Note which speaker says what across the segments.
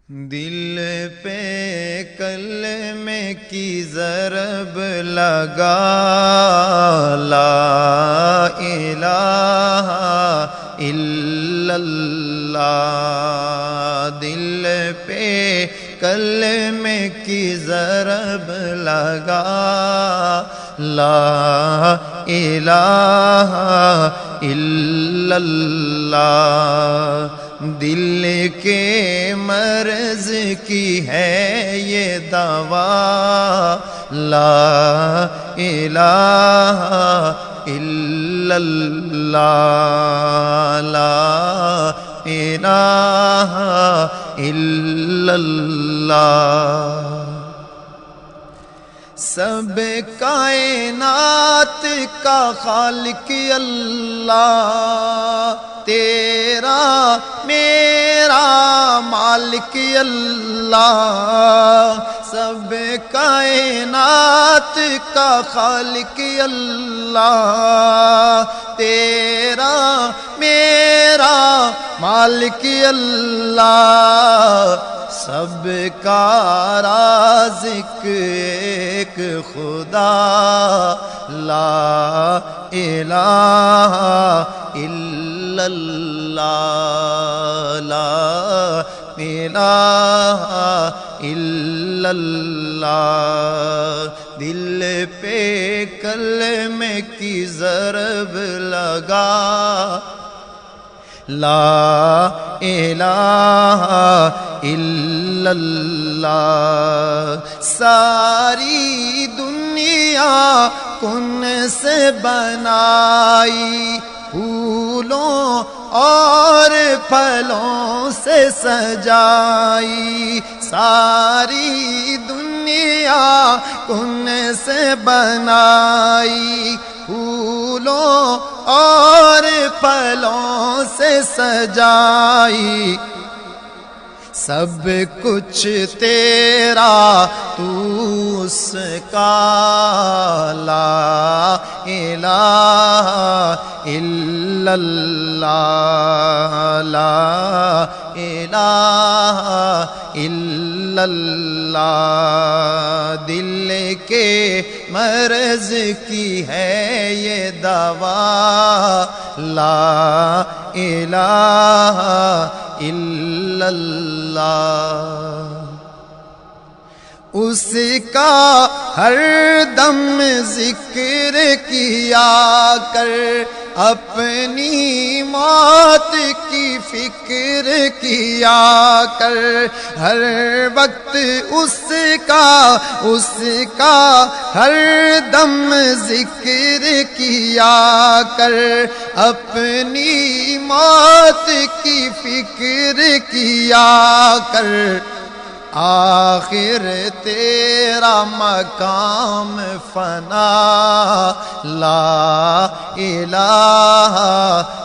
Speaker 1: دل پہ کلمے کی ضرب لگا، لا الہ الا اللہ۔ دل پہ کلمے کی ضرب لگا، لا الہ الا اللہ۔ دل کے مرض کی ہے یہ دوا، لا الہ الا اللہ، لا الہ الا اللہ۔ سب کائنات کا خالق اللہ، تیرا میرا مالک اللہ۔ سب کائنات کا خالق اللہ، تیرا میرا مالک اللہ۔ سب کا رازق ایک خدا، لا الہ الا اللہ، لا الہ الا اللہ۔ دل پہ کلمے کی ضرب لگا، لا الہ الا اللہ۔ ساری دنیا کن سے بنائی، پھولوں اور پھلوں سے سجائی۔ ساری دنیا کن سے بنائی، پھولوں اور پھلوں سے سجائی۔ سب کچھ تیرا تو اس کا، لا الہ الا اللہ، لا الہ الا اللہ۔ دل کے مرض کی ہے یہ دوا، لا الہ الا اللہ۔ اس کا ہر دم ذکر کیا کر، اپنی موت کی فکر کیا کر۔ ہر وقت اس کا ہر دم ذکر کیا کر، اپنی موت کی فکر کیا کر۔ آخر تیرا مقام فنا، لا الہ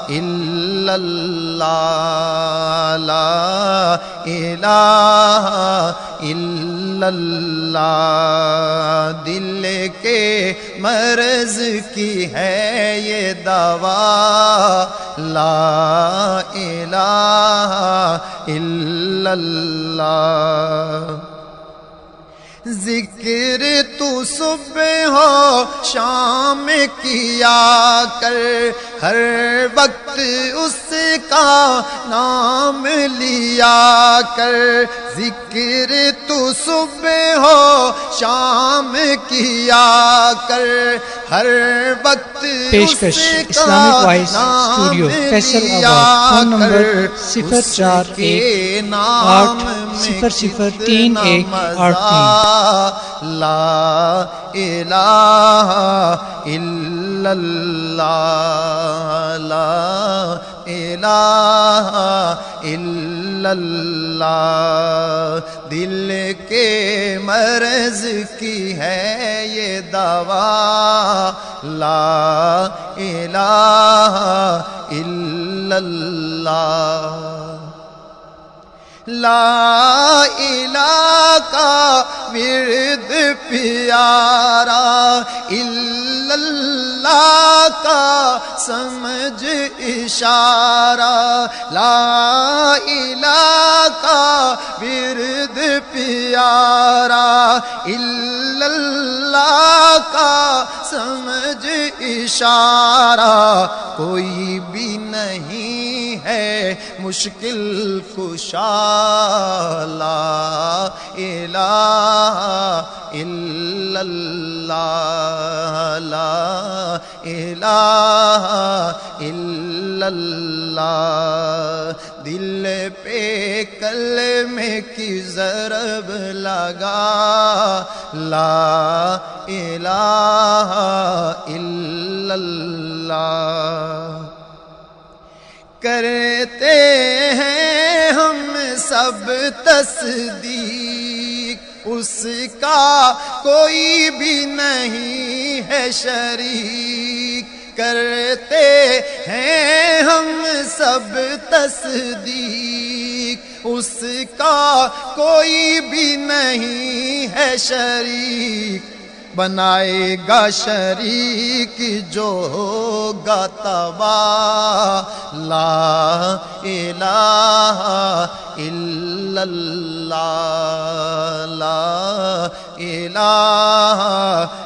Speaker 1: الا اللہ، لا الہ الا اللہ۔ دل کے مرض کی ہے یہ دوا، لا الہ الا اللہ۔ ذکر تو صبح ہو شام کیا کر، ہر وقت اس کا نام لیا کر۔ ذکر تو صبح ہو شام کیا کر، ہر وقت
Speaker 2: پیشکش اسلامک وائس اسٹوڈیو فیصل آباد۔ Phone number 0418003183۔
Speaker 1: لا الہ الا اللہ، لا الہ الا اللہ۔ دل کے مرض کی ہے یہ دوا، لا الہ الا اللہ۔ لا الہ کا ورد پیارا، الا اللہ کا سمجھ اشارہ، لا الہ کا ورد پیارا الا اللہ کا سمجھ اشارہ کوئی بھی نہیں ہے مشکل کشا لا الہ الا اللہ لا الہ الا اللہ دل پہ کلمے کی ضرب لگا لا الہ الا اللہ کرتے ہیں ہم سب تصدیق اس کا کوئی بھی نہیں ہے شریک کرتے ہیں ہم سب تصدیق اس کا کوئی بھی نہیں ہے شریک بنائے گا شریک جو ہوگا تباہ لا الہ الا اللہ لا الہ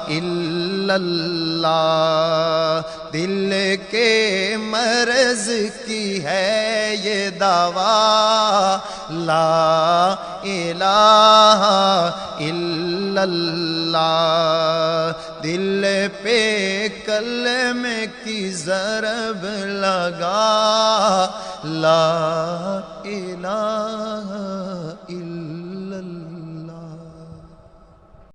Speaker 1: الا اللہ دل کے مرض کی ہے یہ دوا لا الہ الا اللہ دل پہ کلمے کی ضرب لگا لا الہ